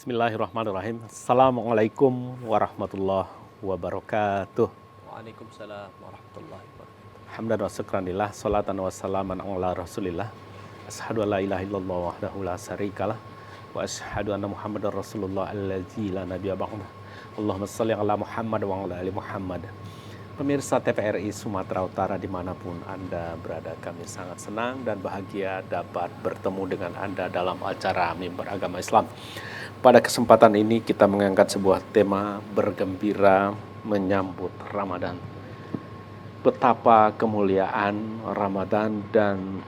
Bismillahirrahmanirrahim. Assalamualaikum warahmatullahi wabarakatuh. Waalaikumsalam warahmatullahi wabarakatuh. Hamdan wa syukranillah, salatan wa salaman ala rasulillah. Asyhadu an la ilaha illallah wahdahu la syarikalah wa asyhadu anna Muhammadar Rasulullah allazi la nabiyya ba'dah. Allahumma shalli ala Muhammad wa ala ali Muhammad. Pemirsa TVRI Sumatera Utara dimanapun Anda berada, kami sangat senang dan bahagia dapat bertemu dengan Anda dalam acara Mimbar Agama Islam. Pada kesempatan ini kita mengangkat sebuah tema bergembira menyambut Ramadan. Betapa kemuliaan Ramadan dan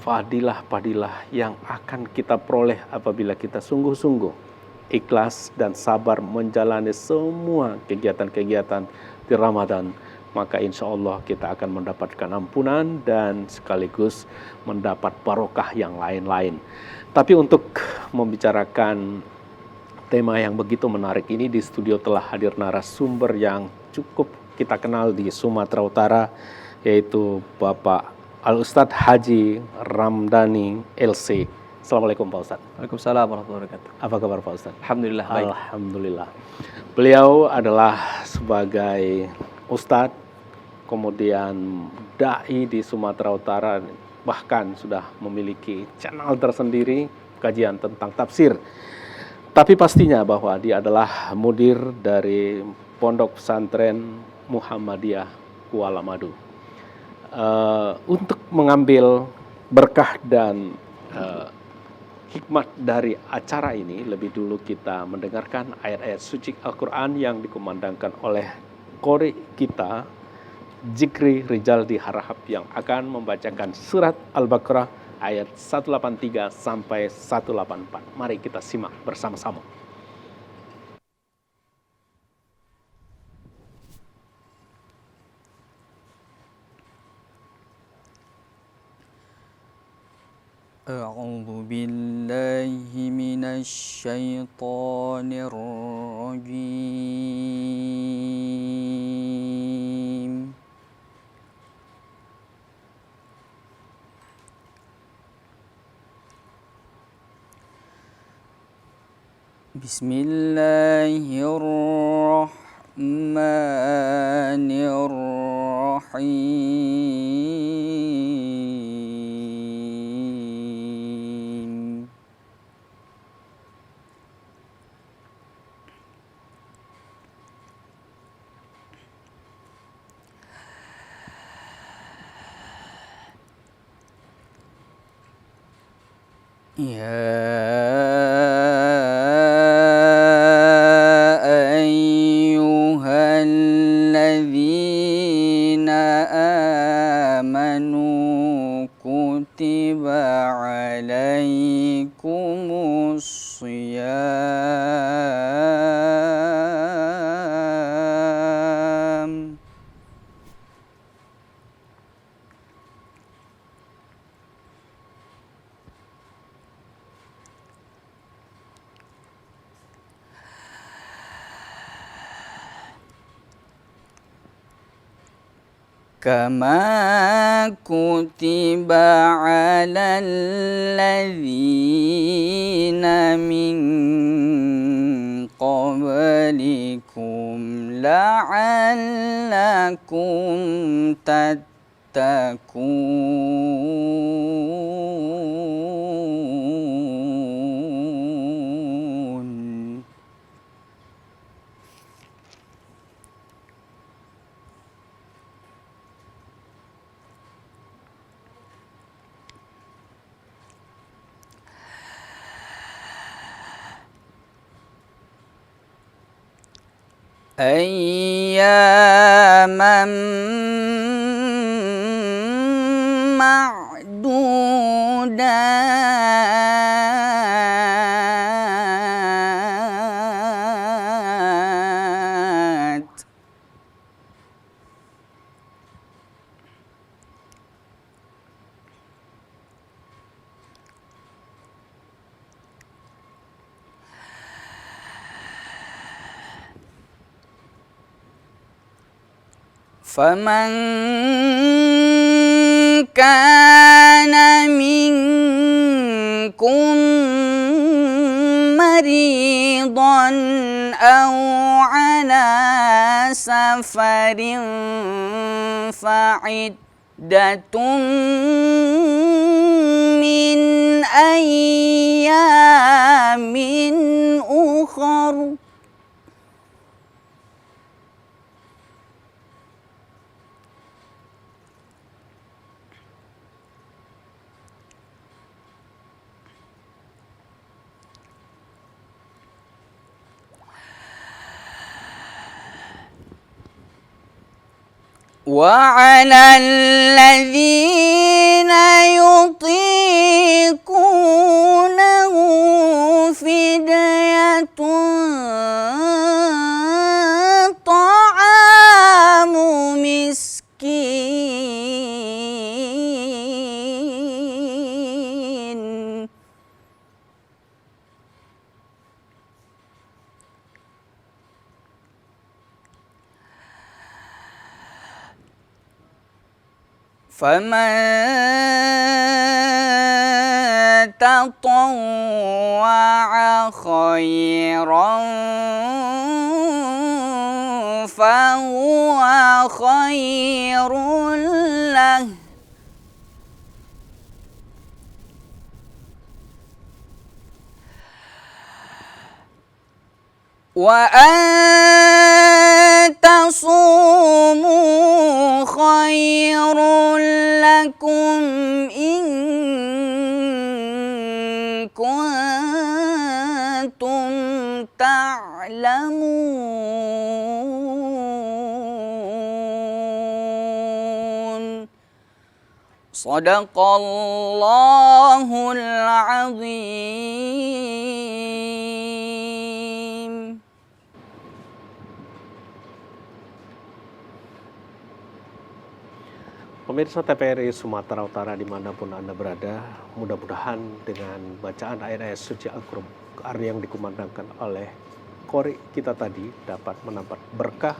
fadilah-fadilah yang akan kita peroleh apabila kita sungguh-sungguh ikhlas dan sabar menjalani semua kegiatan-kegiatan di Ramadan. Maka insya Allah kita akan mendapatkan ampunan dan sekaligus mendapat barokah yang lain-lain. Tapi untuk membicarakan tema yang begitu menarik ini, di studio telah hadir narasumber yang cukup kita kenal di Sumatera Utara, yaitu Bapak Al-Ustadz Haji Ramdhani LC. Assalamualaikum Pak Ustadz. Waalaikumsalam warahmatullahi wabarakatuh. Apa kabar Pak Ustadz? Alhamdulillah baik. Alhamdulillah. Beliau adalah sebagai Ustadz, kemudian da'i di Sumatera Utara, bahkan sudah memiliki channel tersendiri kajian tentang tafsir. Tapi pastinya bahwa dia adalah mudir dari Pondok Pesantren Muhammadiyah Kuala Madu. Untuk mengambil berkah dan hikmat dari acara ini, lebih dulu kita mendengarkan ayat-ayat suci Al-Quran yang dikumandangkan oleh qori kita, Zikri Rizaldi Harahap, yang akan membacakan surat Al-Baqarah ayat 183 sampai 184. Mari kita simak bersama-sama. A'udzu billahi minasy syaithanir rajim. Bismillahirrahmanirrahim. Ayyuhalladzina amanu kutiba alaikumus shiyam. Kama kutiba alal ladzina min qablikum la'allakum tattaqun. Ayyaman ma'dudat. Faman kana minkum maridun أو على سفر فعدة من أيام أخر. وعلى الذين يطيقونه فدية طعام مسكين. فمن تطوع خيرا فهو خير له. وأن تصوموا خير لكم إن كنتم تعلمون. صدق الله العظيم. Pemirsa TVRI Sumatera Utara dimanapun Anda berada, mudah-mudahan dengan bacaan ayat-ayat suci Al-Quran yang dikumandangkan oleh Qori kita tadi dapat mendapat berkah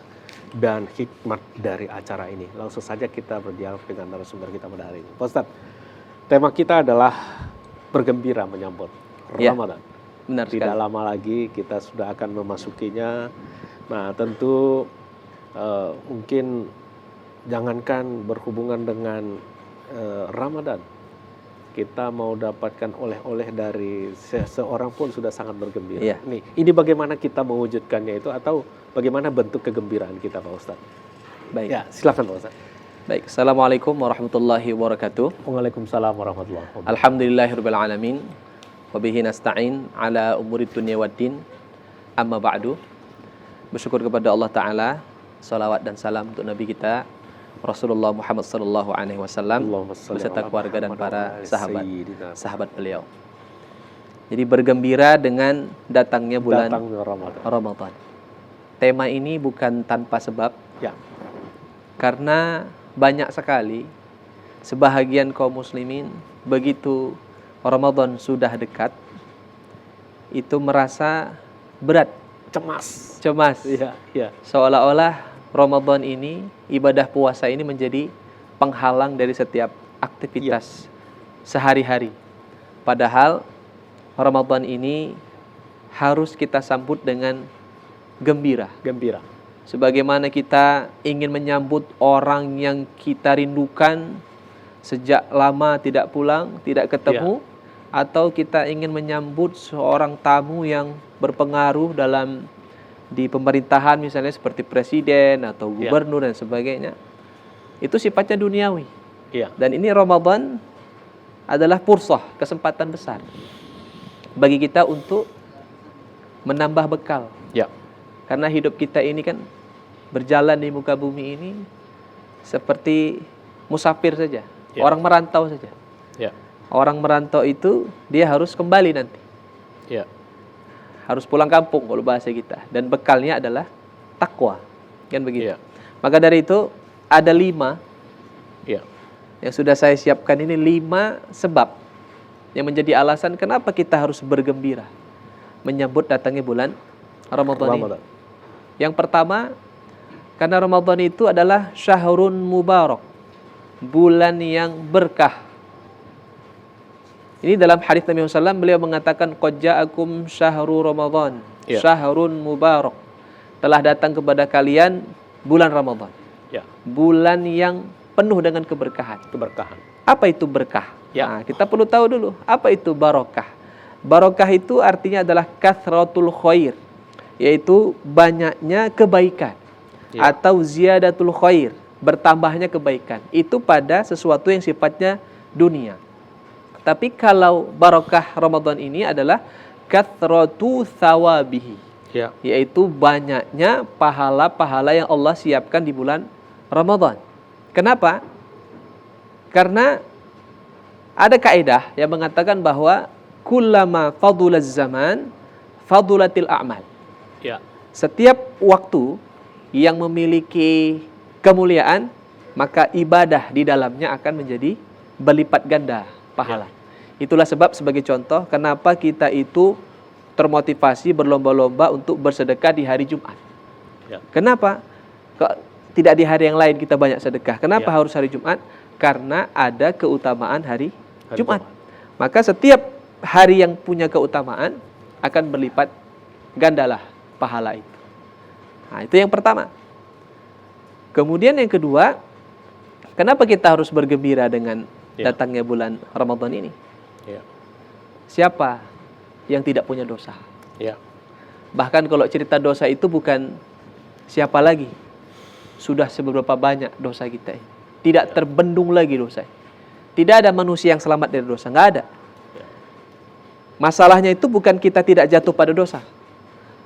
dan hikmat dari acara ini. Langsung saja kita berdialog dengan narasumber kita pada hari ini. Pak Ustadz, tema kita adalah bergembira menyambut Ramadan. Benar sekali. Tidak lama lagi kita sudah akan memasukinya. Nah, tentu mungkin jangankan berhubungan dengan Ramadan, kita mau dapatkan oleh-oleh dari seseorang pun sudah sangat bergembira. Iya. Ini bagaimana kita mewujudkannya itu atau bagaimana bentuk kegembiraan kita, Pak Ustadz? Baik. Ya, silakan Pak Ustadz. Baik. Assalamualaikum warahmatullahi wabarakatuh. Waalaikumsalam warahmatullahi wabarakatuh. Alhamdulillahirabbil alamin. Wa bihi nasta'in ala umurid dunya waddin. Amma ba'du. Bersyukur kepada Allah Ta'ala, salawat dan salam untuk Nabi kita Rasulullah Muhammad sallallahu alaihi wasallam beserta keluarga dan para sahabat beliau. Jadi bergembira dengan datangnya bulan Ramadan. Tema ini bukan tanpa sebab. Ya. Karena banyak sekali sebahagian kaum muslimin begitu Ramadan sudah dekat itu merasa berat, cemas. Iya, iya. Seolah-olah Ramadan ini, ibadah puasa ini menjadi penghalang dari setiap aktivitas sehari-hari. Padahal Ramadan ini harus kita sambut dengan gembira. Sebagaimana kita ingin menyambut orang yang kita rindukan sejak lama tidak pulang, tidak ketemu, atau kita ingin menyambut seorang tamu yang berpengaruh di pemerintahan misalnya seperti presiden atau gubernur dan sebagainya. Itu sifatnya duniawi. Dan ini Ramadan adalah fursah, kesempatan besar bagi kita untuk menambah bekal. Karena hidup kita ini kan berjalan di muka bumi ini seperti musafir saja, orang merantau saja. Orang merantau itu dia harus kembali nanti. Harus pulang kampung kalau bahasa kita. Dan bekalnya adalah takwa. Kan begitu. Maka dari itu ada 5 yang sudah saya siapkan ini 5 sebab yang menjadi alasan kenapa kita harus bergembira menyambut datangnya bulan Ramadan ini. Yang pertama, karena Ramadan itu adalah syahrun mubarak, bulan yang berkah. Ini dalam hadis Nabi SAW beliau mengatakan qad ja'akum syahrul Ramadan, Ya. syahrun mubarak. Telah datang kepada kalian bulan Ramadan. Ya, Bulan yang penuh dengan keberkahan. keberkahan. Apa itu berkah? Ya. Nah, kita perlu tahu dulu apa itu barokah. Barokah itu artinya adalah kathratul khair, yaitu banyaknya kebaikan. Ya. Atau ziyadatul khair, bertambahnya kebaikan. Itu pada sesuatu yang sifatnya dunia. Tapi kalau barokah Ramadan ini adalah kathratu thawabihi, Ya, yaitu banyaknya pahala-pahala yang Allah siapkan di bulan Ramadan. Kenapa? Karena ada kaidah yang mengatakan bahwa kullama fadulaz zaman fadulatil a'mal. ya, Setiap waktu yang memiliki kemuliaan, maka ibadah di dalamnya akan menjadi berlipat ganda pahala. Itulah sebab sebagai contoh kenapa kita itu termotivasi berlomba-lomba untuk bersedekah di hari Jumat. ya, Kenapa? Kok tidak di hari yang lain kita banyak sedekah? Kenapa Ya. harus hari Jumat? Karena ada keutamaan hari Hari Jumat. Jumat. Maka setiap hari yang punya keutamaan akan berlipat gandalah pahala itu. Nah, itu yang pertama. Kemudian yang kedua, kenapa kita harus bergembira dengan Ya. datangnya bulan Ramadan ini? ya, Siapa yang tidak punya dosa? ya, Bahkan kalau cerita dosa itu bukan siapa lagi, sudah seberapa banyak dosa kita ini. Tidak terbendung lagi dosa. Tidak ada manusia yang selamat dari dosa, nggak ada. Masalahnya itu bukan kita tidak jatuh pada dosa.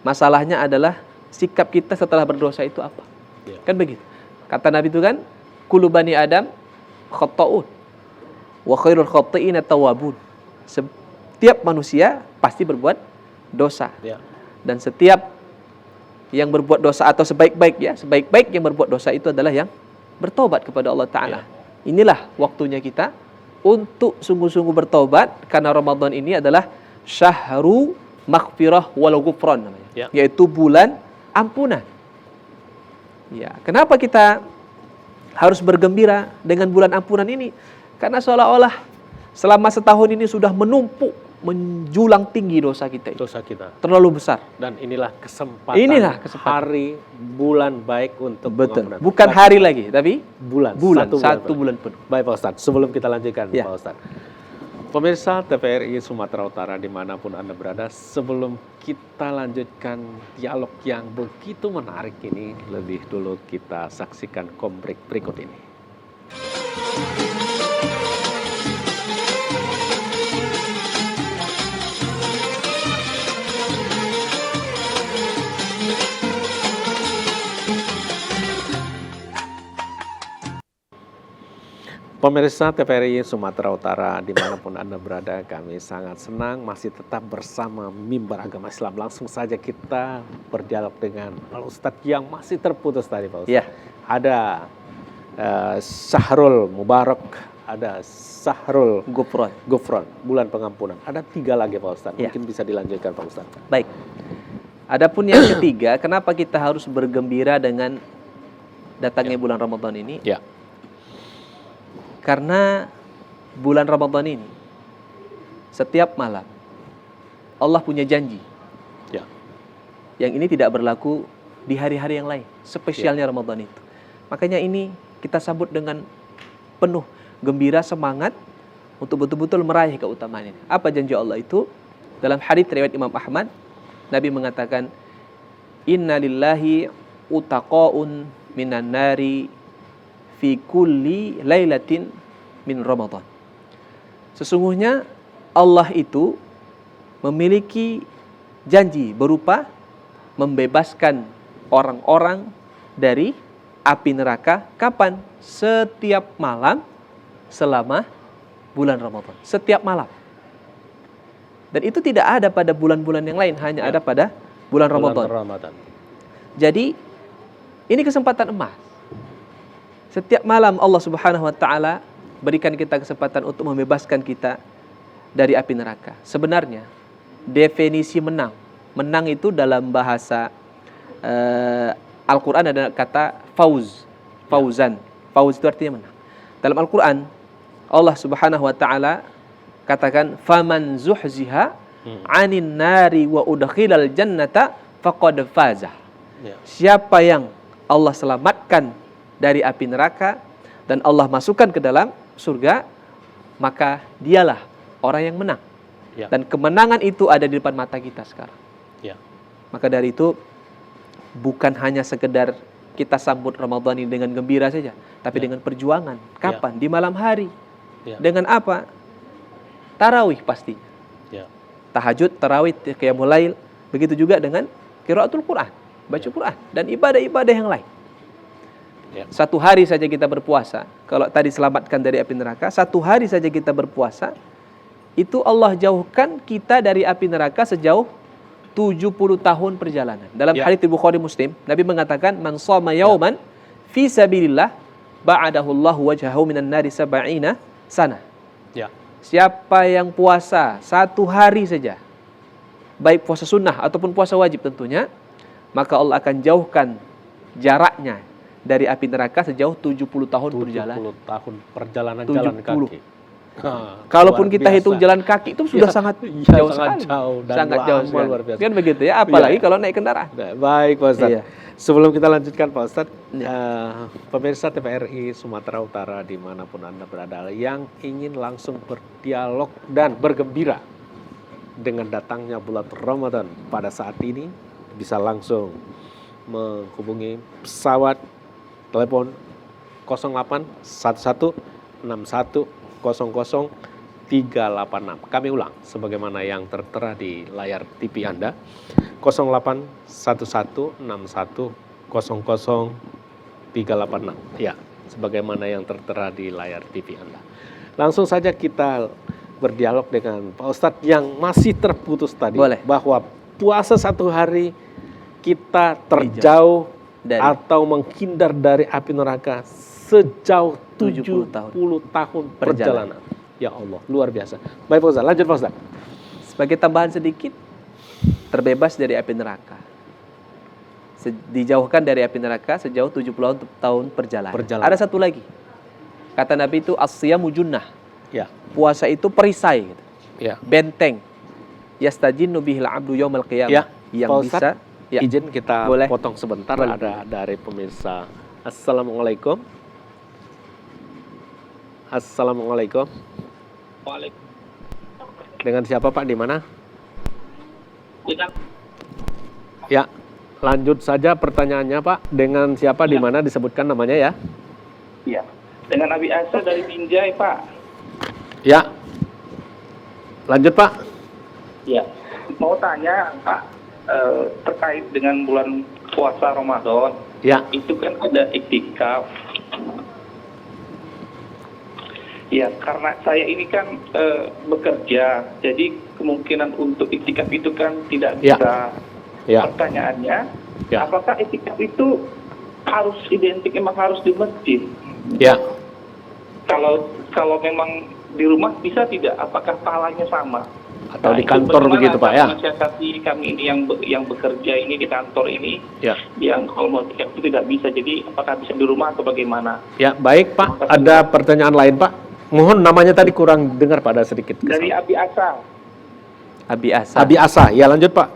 Masalahnya adalah sikap kita setelah berdosa itu apa. Ya. Kan begitu. Kata Nabi itu kan, kullu bani Adam khata'un wa khairul khata'ina tawwabun. Setiap manusia pasti berbuat dosa. ya, Dan setiap yang berbuat dosa atau sebaik-baik yang berbuat dosa itu adalah yang bertobat kepada Allah Ta'ala. Inilah waktunya kita untuk sungguh-sungguh bertobat, karena Ramadan ini adalah syahru maghfirah wal ghufran namanya. Ya. Yaitu bulan ampunan. Ya, kenapa kita harus bergembira dengan bulan ampunan ini? Karena seolah-olah selama setahun ini sudah menumpuk, menjulang tinggi dosa kita itu. dosa kita. Terlalu besar. Dan inilah kesempatan, hari bulan baik untuk Betul. pengampunan. Bukan hari lagi, tapi bulan, satu bulan penuh. Baik Pak Ustadz, sebelum kita lanjutkan Ya. Pak Ustadz, pemirsa TVRI Sumatera Utara dimanapun Anda berada, sebelum kita lanjutkan dialog yang begitu menarik ini, lebih dulu kita saksikan kombrek berikut ini. Pemirsa TVRI Sumatera Utara dimanapun Anda berada, kami sangat senang masih tetap bersama Mimbar Agama Islam. Langsung saja kita berdialog dengan Pak Ustadz yang masih terputus tadi Pak Ustadz. Ya. Ada Syahrul Mubarak, ada Syahrul Ghufran, bulan pengampunan. Ada 3 lagi Pak Ustadz, Ya. mungkin bisa dilanjutkan Pak Ustadz. Baik. Adapun yang ketiga, kenapa kita harus bergembira dengan datangnya bulan Ramadan ini? Ya, Karena bulan Ramadan ini setiap malam Allah punya janji. ya, Yang ini tidak berlaku di hari-hari yang lain. Spesialnya Ramadan itu. Makanya ini kita sambut dengan penuh gembira, semangat untuk betul-betul meraih keutamaan ini. Apa janji Allah itu? Dalam hadits riwayat Imam Ahmad, Nabi mengatakan, "Inna lillahi utaqaun minan nari fi kulli lailatin min Ramadan." Sesungguhnya Allah itu memiliki janji berupa membebaskan orang-orang dari api neraka. Kapan? Setiap malam selama bulan Ramadan. Setiap malam. Dan itu tidak ada pada bulan-bulan yang lain, hanya ada pada bulan Ramadan. Ramadan. Jadi ini kesempatan emas. Setiap malam Allah Subhanahu wa taala berikan kita kesempatan untuk membebaskan kita dari api neraka. Sebenarnya definisi menang. Menang itu dalam bahasa Al-Qur'an ada kata fauz. Fauzan. Fauz itu artinya menang. Dalam Al-Qur'an Allah Subhanahu wa taala katakan faman zuhziha 'anin nari wa udkhilal jannata faqad faza. Ya. Siapa yang Allah selamatkan dari api neraka dan Allah masukkan ke dalam surga, maka dialah orang yang menang. Ya. Dan kemenangan itu ada di depan mata kita sekarang. Ya. Maka dari itu bukan hanya sekedar kita sambut Ramadan ini dengan gembira saja, tapi dengan perjuangan. Kapan? Di malam hari. Ya. Dengan apa? Tarawih pastinya. Ya. Tahajud, tarawih, qiyamul lail, begitu juga dengan qiraatul Quran, baca Quran dan ibadah-ibadah yang lain. Ya. Satu hari saja kita berpuasa, kalau tadi selamatkan dari api neraka, satu hari saja kita berpuasa, itu Allah jauhkan kita dari api neraka sejauh 70 tahun perjalanan. Dalam hadits Bukhari Muslim, Nabi mengatakan, "Man shoma yauman fi sabilillah, ba'adahu Allahu wajhahu minan nari sab'ina sana." Ya. Siapa yang puasa satu hari saja, baik puasa sunnah ataupun puasa wajib tentunya, maka Allah akan jauhkan jaraknya dari api neraka sejauh 70 tahun 70 perjalanan. tahun perjalanan jalan 70. kaki. Kalaupun Luar kita biasa. hitung jalan kaki itu sudah sangat jauh sangat sekali. jauh dan Sangat jauh lama, sekali. luar biasa. Kan begitu ya, apalagi kalau naik kendaraan. Nah, baik Pak Ustadz. Iya. Sebelum kita lanjutkan Pak Ustadz, pemirsa TVRI Sumatera Utara dimanapun Anda berada yang ingin langsung berdialog dan bergembira dengan datangnya bulan Ramadan pada saat ini, bisa langsung menghubungi pesawat telepon 08 11 61 00 386. Kami ulang sebagaimana yang tertera di layar TV Anda, 08 11 61 00 386. Ya, sebagaimana yang tertera di layar TV Anda. Langsung saja kita berdialog dengan Pak Ustadz yang masih terputus tadi. Boleh. Bahwa puasa satu hari kita terjauh atau menghindar dari api neraka sejauh 70 tahun perjalanan. Ya Allah, luar biasa. Baik Pak Ustadz, lanjut Pak Ustadz. Sebagai tambahan sedikit, terbebas dari api neraka. Dijauhkan dari api neraka sejauh 70 tahun perjalanan. Ada satu lagi. Kata Nabi itu as-siyamu junnah. Ya. Puasa itu perisai gitu. Ya. Benteng. Yastajinnu bihil 'abdu yaumal qiyamah. Ya. Yang Pak bisa Ustadz, izin kita Boleh. potong sebentar. Boleh. Ada dari pemirsa. Assalamualaikum. Assalamualaikum. Dengan siapa Pak? Di mana? Ya, lanjut saja pertanyaannya Pak. Dengan siapa? Di mana? Disebutkan namanya ya? Iya. Dengan Abi Asa dari Binjai, Pak. Ya. Lanjut Pak. Iya. Mau tanya, Pak, terkait dengan bulan puasa Ramadan. Ya. Itu kan ada iktikaf. Ya, karena saya ini kan bekerja, jadi kemungkinan untuk iktikaf itu kan tidak Ya. bisa. Ya. Pertanyaannya, Ya. apakah iktikaf itu harus identik, emang harus di masjid? Ya. Kalau memang di rumah bisa tidak? Apakah pahalanya sama? Atau di itu kantor bagaimana begitu Pak ya? mensiasati kami ini yang bekerja ini di kantor ini, Ya. yang kalau mau iktikaf itu tidak bisa. Jadi apakah bisa di rumah atau bagaimana? Ya, baik Pak. Ada pertanyaan lain Pak? Mohon namanya tadi kurang dengar pada sedikit. Dari Abi Asa. Abi Asa. Abi Asa. Ya, lanjut Pak.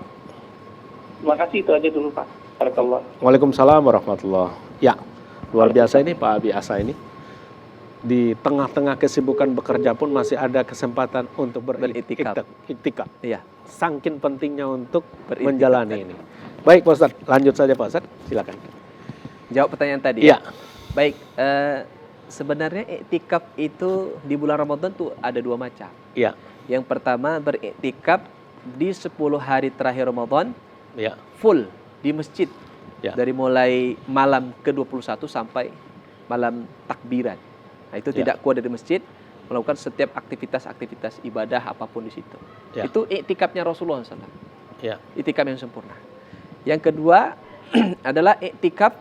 Terima kasih, itu aja dulu Pak. Barakallah. Waalaikumsalam warahmatullahi. Ya, luar biasa ini Pak Abi Asa ini. Di tengah-tengah kesibukan bekerja pun masih ada kesempatan untuk Beriktikaf. beriktikaf. Iya. Saking pentingnya untuk Beriktikaf menjalani ini. Baik Pak Ustadz, lanjut saja Pak Ustadz. Silakan. Jawab pertanyaan tadi. Iya. Baik, sebenarnya iktikaf itu di bulan Ramadan tuh ada dua macam. Iya. Yang pertama beriktikaf di 10 hari terakhir Ramadan Iya. full di masjid. Ya. Dari mulai malam ke-21 sampai malam takbiran. Nah, itu Ya. tidak keluar dari masjid, melakukan setiap aktivitas-aktivitas ibadah apapun di situ. Ya. Itu iktikafnya Rasulullah SAW. Iya. Iktikaf yang sempurna. Yang kedua adalah iktikaf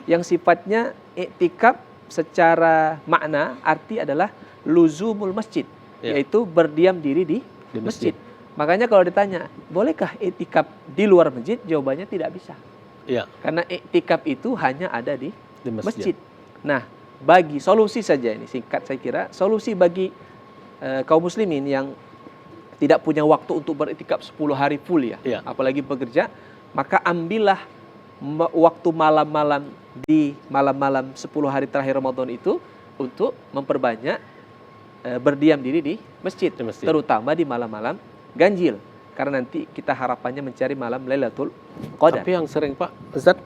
yang sifatnya iktikaf secara makna, arti adalah luzumul masjid, Ya. yaitu berdiam diri di masjid. masjid. Makanya kalau ditanya, bolehkah iktikaf di luar masjid? Jawabannya tidak bisa. Iya. Karena iktikaf itu hanya ada di Di masjid. masjid. Nah, bagi solusi saja ini singkat saya kira, solusi bagi kaum muslimin yang tidak punya waktu untuk beriktikaf 10 hari full ya, apalagi bekerja, maka ambillah waktu malam-malam di malam-malam 10 hari terakhir Ramadan itu untuk memperbanyak berdiam diri di masjid, terutama di malam-malam ganjil. Karena nanti kita harapannya mencari malam Lailatul Qadar. Tapi yang sering Pak Ustaz,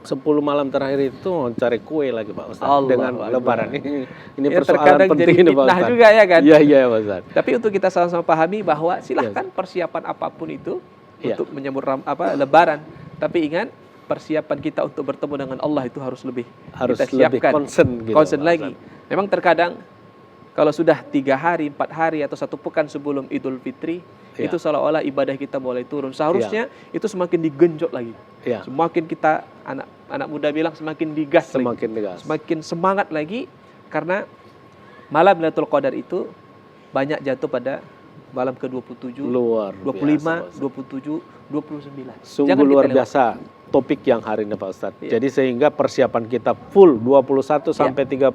10 malam terakhir itu mencari kue lagi Pak Ustaz dengan Lebaran ini ya, persoalan penting ini Pak Ustaz. Juga ya kan? Iya Pak Ustaz. Tapi untuk kita sama-sama pahami bahwa silahkan persiapan apapun itu untuk menyambut Lebaran. Tapi ingat, persiapan kita untuk bertemu dengan Allah itu harus lebih kita siapkan, lebih concern lagi. Memang terkadang kalau sudah 3 hari, 4 hari atau 1 pekan sebelum Idul Fitri, itu seolah-olah ibadah kita mulai turun. Seharusnya itu semakin digenjot lagi. Semakin kita, anak muda bilang, semakin digas lagi. Semakin semangat lagi, karena malam Lailatul Qadar itu banyak jatuh pada malam ke-27, 25, 27, 29. Sungguh luar biasa topik yang hari ini Pak Ustadz. Jadi sehingga persiapan kita full 21 sampai 30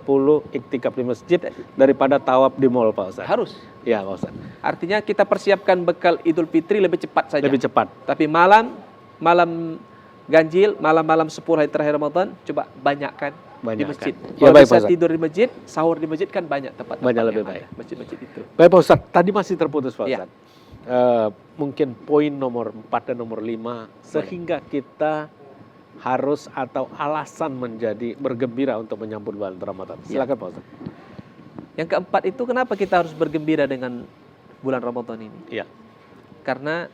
iktikaf di masjid daripada tawaf di mall Pak Ustadz. Harus. Ya Pak Ustadz. Artinya kita persiapkan bekal Idul Fitri lebih cepat saja. Lebih cepat. Tapi malam ganjil, malam-malam 10 hari terakhir Ramadan, coba banyakkan di masjid. Kalau bisa tidur di masjid, sahur di masjid kan banyak tempat. Banyak lebih baik. Masjid-masjid itu. Baik Pak Ustadz, tadi masih terputus Pak Ustadz. Mungkin poin nomor 4 dan nomor 5 sehingga kita harus atau alasan menjadi bergembira untuk menyambut bulan Ramadan. Silakan Pak Ustadz. Yang keempat itu, kenapa kita harus bergembira dengan bulan Ramadan ini? Iya. Karena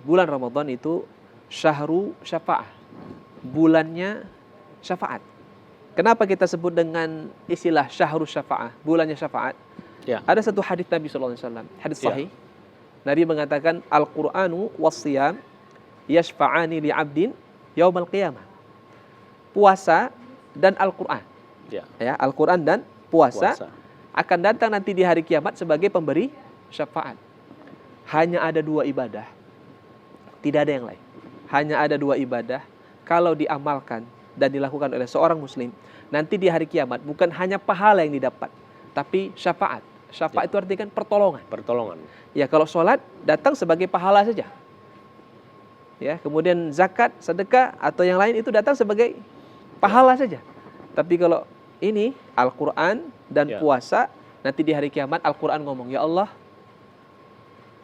bulan Ramadan itu syahru syafa'ah. Bulannya syafaat. Kenapa kita sebut dengan istilah syahru syafa'ah, bulannya syafaat? Ada satu hadis Nabi SAW, hadis sahih. Nabi mengatakan, Al-Qur'anu was-siyam yashfa'ani li'abdin yaumal qiyamah. Puasa dan Al-Qur'an. Al-Qur'an dan puasa akan datang nanti di hari kiamat sebagai pemberi syafaat. Hanya ada 2 ibadah. Tidak ada yang lain. Hanya ada 2 ibadah. Kalau diamalkan dan dilakukan oleh seorang muslim, nanti di hari kiamat bukan hanya pahala yang didapat, tapi syafaat. Syafaat itu artinya kan pertolongan. Ya, kalau sholat datang sebagai pahala saja. Ya, kemudian zakat, sedekah atau yang lain itu datang sebagai pahala saja. Tapi kalau ini Al-Qur'an dan puasa, nanti di hari kiamat Al-Qur'an ngomong, ya Allah,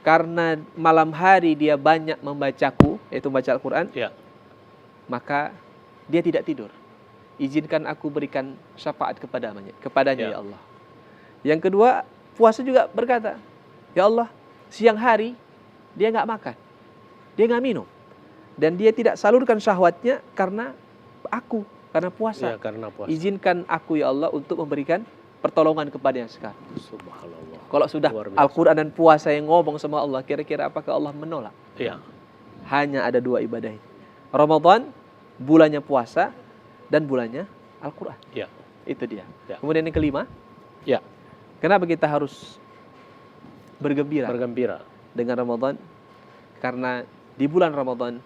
karena malam hari dia banyak membacaku, yaitu baca Al-Qur'an, maka dia tidak tidur. Izinkan aku berikan syafaat kepadanya ya Allah. Yang kedua, puasa juga berkata, ya Allah, siang hari dia nggak makan, dia nggak minum, dan dia tidak salurkan syahwatnya karena puasa. Izinkan aku ya Allah untuk memberikan pertolongan kepadanya sekarang. Subhanallah. Kalau sudah Al-Quran dan puasa yang ngomong sama Allah, kira-kira apakah Allah menolak? Hanya ada 2 ibadah ini. Ramadan, bulannya puasa, dan bulannya Al-Quran. Itu dia. Kemudian yang kelima, kenapa kita harus bergembira dengan Ramadan? Karena di bulan Ramadan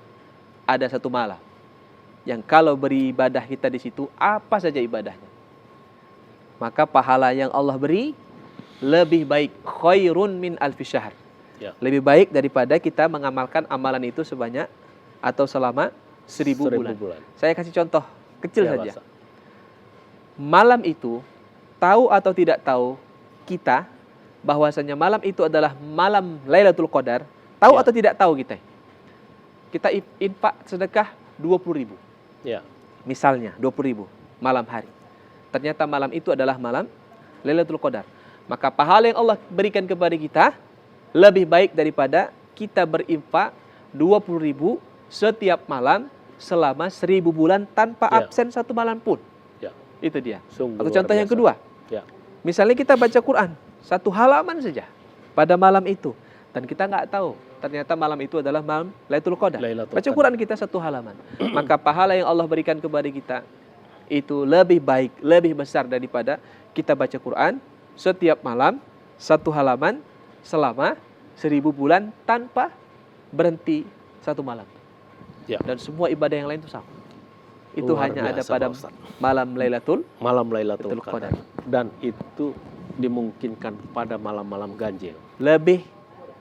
ada satu malam yang kalau beribadah kita di situ, apa saja ibadahnya, maka pahala yang Allah beri lebih baik, khairun min alfi syahr. Lebih baik daripada kita mengamalkan amalan itu sebanyak atau selama 1000 bulan. Saya kasih contoh kecil saja. Malam itu, tahu atau tidak tahu kita bahwasanya malam itu adalah malam Lailatul Qadar, tahu atau tidak tahu kita? Kita infak sedekah 20.000. Misalnya 20.000 malam hari. Ternyata malam itu adalah malam Lailatul Qadar. Maka pahala yang Allah berikan kepada kita lebih baik daripada kita berinfak 20.000 setiap malam selama 1000 bulan tanpa absen 1 malam pun. Itu dia. Atau contoh yang kedua. Misalnya kita baca Quran 1 halaman saja pada malam itu, dan kita nggak tahu ternyata malam itu adalah malam Lailatul Qadar. Baca Quran kita 1 halaman. Maka pahala yang Allah berikan kepada kita itu lebih baik, lebih besar daripada kita baca Quran setiap malam 1 halaman selama 1000 bulan tanpa berhenti 1 malam. Dan semua ibadah yang lain itu sama. Itu hanya ada pada malam Lailatul Qadar. Dan itu dimungkinkan pada malam-malam ganjil. Lebih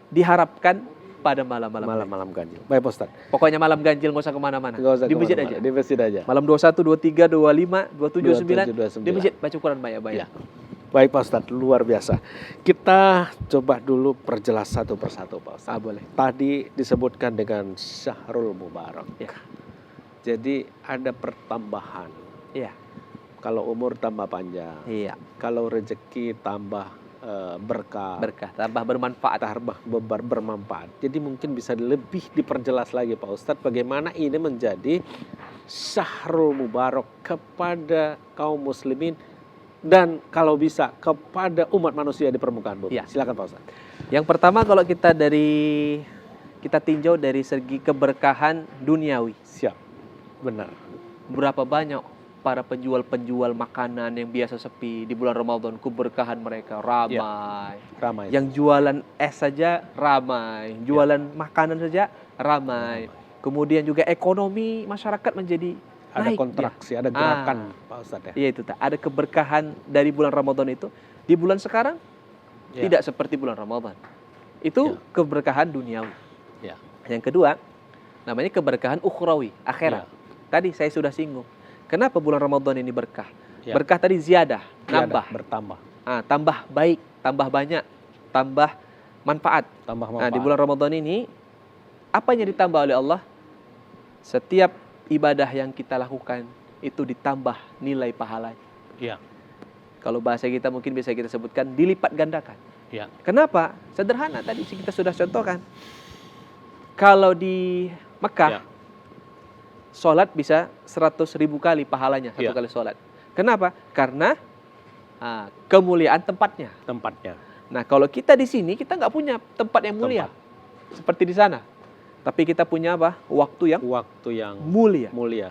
diharapkan pada malam-malam. Malam-malam ganjil. Baik Pak Ustadz. Pokoknya malam ganjil nggak usah kemana-mana. Nggak usah Di masjid kemana-mana, aja. Di masjid aja. Malam 21, 23, 25, 27, 27, 29. 29. Di masjid baca Quran banyak-banyak. Ya. Baik Pak Ustadz, luar biasa. Kita coba dulu perjelas satu persatu Pak Ustadz. Boleh. Tadi disebutkan dengan Syahrul Mubarak. Ya. Jadi ada pertambahan. Iya. Kalau umur tambah panjang. Iya. Kalau rezeki tambah berkah. Berkah, tambah bermanfaat. Bermanfaat. Jadi mungkin bisa lebih diperjelas lagi Pak Ustadz bagaimana ini menjadi Syahrul Mubarak kepada kaum muslimin dan kalau bisa kepada umat manusia di permukaan bumi. Ya. Silakan Pak Ustadz. Yang pertama kalau kita tinjau dari segi keberkahan duniawi. Siap. Benar. Berapa banyak para penjual-penjual makanan yang biasa sepi di bulan Ramadan, keberkahan mereka ramai. Ramai. Yang jualan es saja ramai, jualan makanan saja ramai. Kemudian juga ekonomi masyarakat menjadi Ada naik. kontraksi, ada gerakan Pak Ustadz ya. Iya itu, ada keberkahan dari bulan Ramadan itu. Di bulan sekarang Ya. tidak seperti bulan Ramadan. Itu Ya. keberkahan duniawi. Ya. Yang kedua, namanya keberkahan ukhrawi, akhirat. Tadi saya sudah singgung. Kenapa bulan Ramadan ini berkah? Ya. Berkah tadi ziyadah, Ya, nambah. bertambah. Tambah baik, tambah banyak, tambah manfaat. Tambah Nah, manfaat. di bulan Ramadan ini, apa yang ditambah oleh Allah? Setiap ibadah yang kita lakukan, itu ditambah nilai pahalanya. Ya. Kalau bahasa kita mungkin bisa kita sebutkan, dilipat gandakan. Ya. Kenapa? Sederhana, tadi kita sudah contohkan. Kalau di Mekah, Ya. sholat bisa 100.000 kali pahalanya satu Ya. kali sholat. Kenapa? Karena kemuliaan tempatnya. Tempatnya. Nah, kalau kita di sini kita nggak punya tempat yang mulia seperti di sana, tapi kita punya apa? Waktu yang Waktu yang mulia. mulia.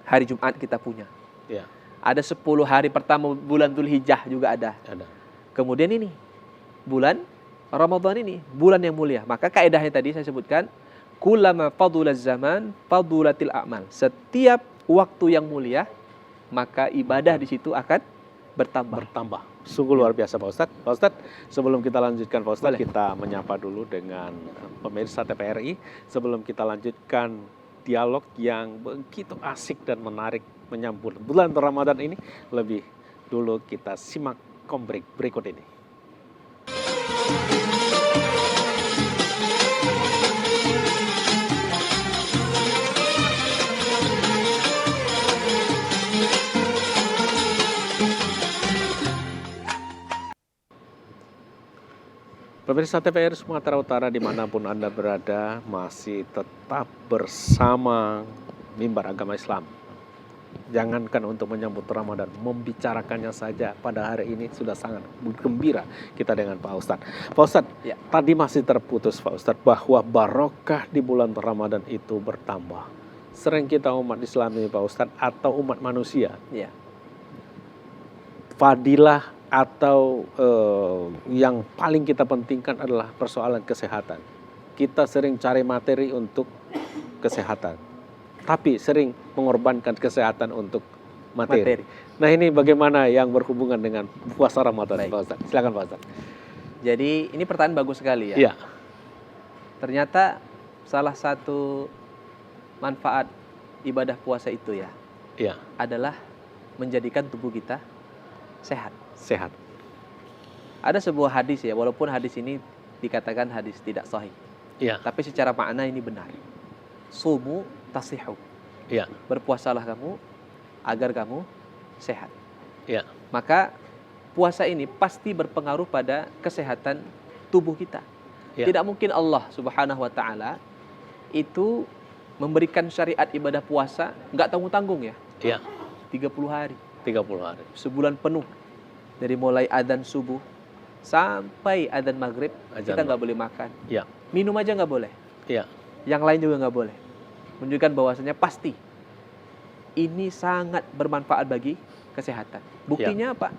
Hari Jumat kita punya. Ya. Ada 10 hari pertama bulan Dzulhijjah juga ada. Ada. Kemudian ini bulan Ramadan ini bulan yang mulia. Maka kaedahnya tadi saya sebutkan, kullama fadulaz zaman fadulatil a'mal. Setiap waktu yang mulia, maka ibadah di situ akan bertambah. Sungguh luar biasa Pak Ustadz. Pak Ustadz, sebelum kita lanjutkan Pak Ustadz, Boleh. kita menyapa dulu dengan pemirsa TVRI. Sebelum kita lanjutkan dialog yang begitu asik dan menarik menyambut bulan Ramadan ini, lebih dulu kita simak kombrek berikut ini. Pemirsa TVRI Sumatera Utara dimanapun Anda berada, masih tetap bersama Mimbar Agama Islam. Jangankan untuk menyambut Ramadan, membicarakannya saja pada hari ini sudah sangat gembira kita dengan Pak Ustadz. Pak Ustadz, Ya. tadi masih terputus Pak Ustadz bahwa barokah di bulan Ramadan itu bertambah. Sering kita umat Islam ini Pak Ustadz, atau umat manusia, Ya. fadilah atau yang paling kita pentingkan adalah persoalan kesehatan. Kita sering cari materi untuk kesehatan, tapi sering mengorbankan kesehatan untuk materi. Nah ini bagaimana yang berhubungan dengan puasa Ramadan, Baik. Pak Ustaz? Silakan Pak Ustaz. Jadi ini pertanyaan bagus sekali ya. Iya. Ternyata salah satu manfaat ibadah puasa itu ya Iya. adalah menjadikan tubuh kita sehat. Sehat. Ada sebuah hadis ya, walaupun hadis ini dikatakan hadis tidak sahih, Iya. tapi secara makna ini benar. Sumu tasihu. Iya. Berpuasalah kamu agar kamu sehat. Iya. Maka puasa ini pasti berpengaruh pada kesehatan tubuh kita. Iya. Tidak mungkin Allah Subhanahu wa taala itu memberikan syariat ibadah puasa nggak tanggung-tanggung ya. Iya. 30 hari, 30 hari. sebulan penuh. Dari mulai adzan subuh sampai adzan maghrib, Adzan kita nggak boleh makan. Iya. Minum aja nggak boleh. Iya. Yang lain juga nggak boleh. Menunjukkan bahwasanya pasti ini sangat bermanfaat bagi kesehatan. Buktinya apa?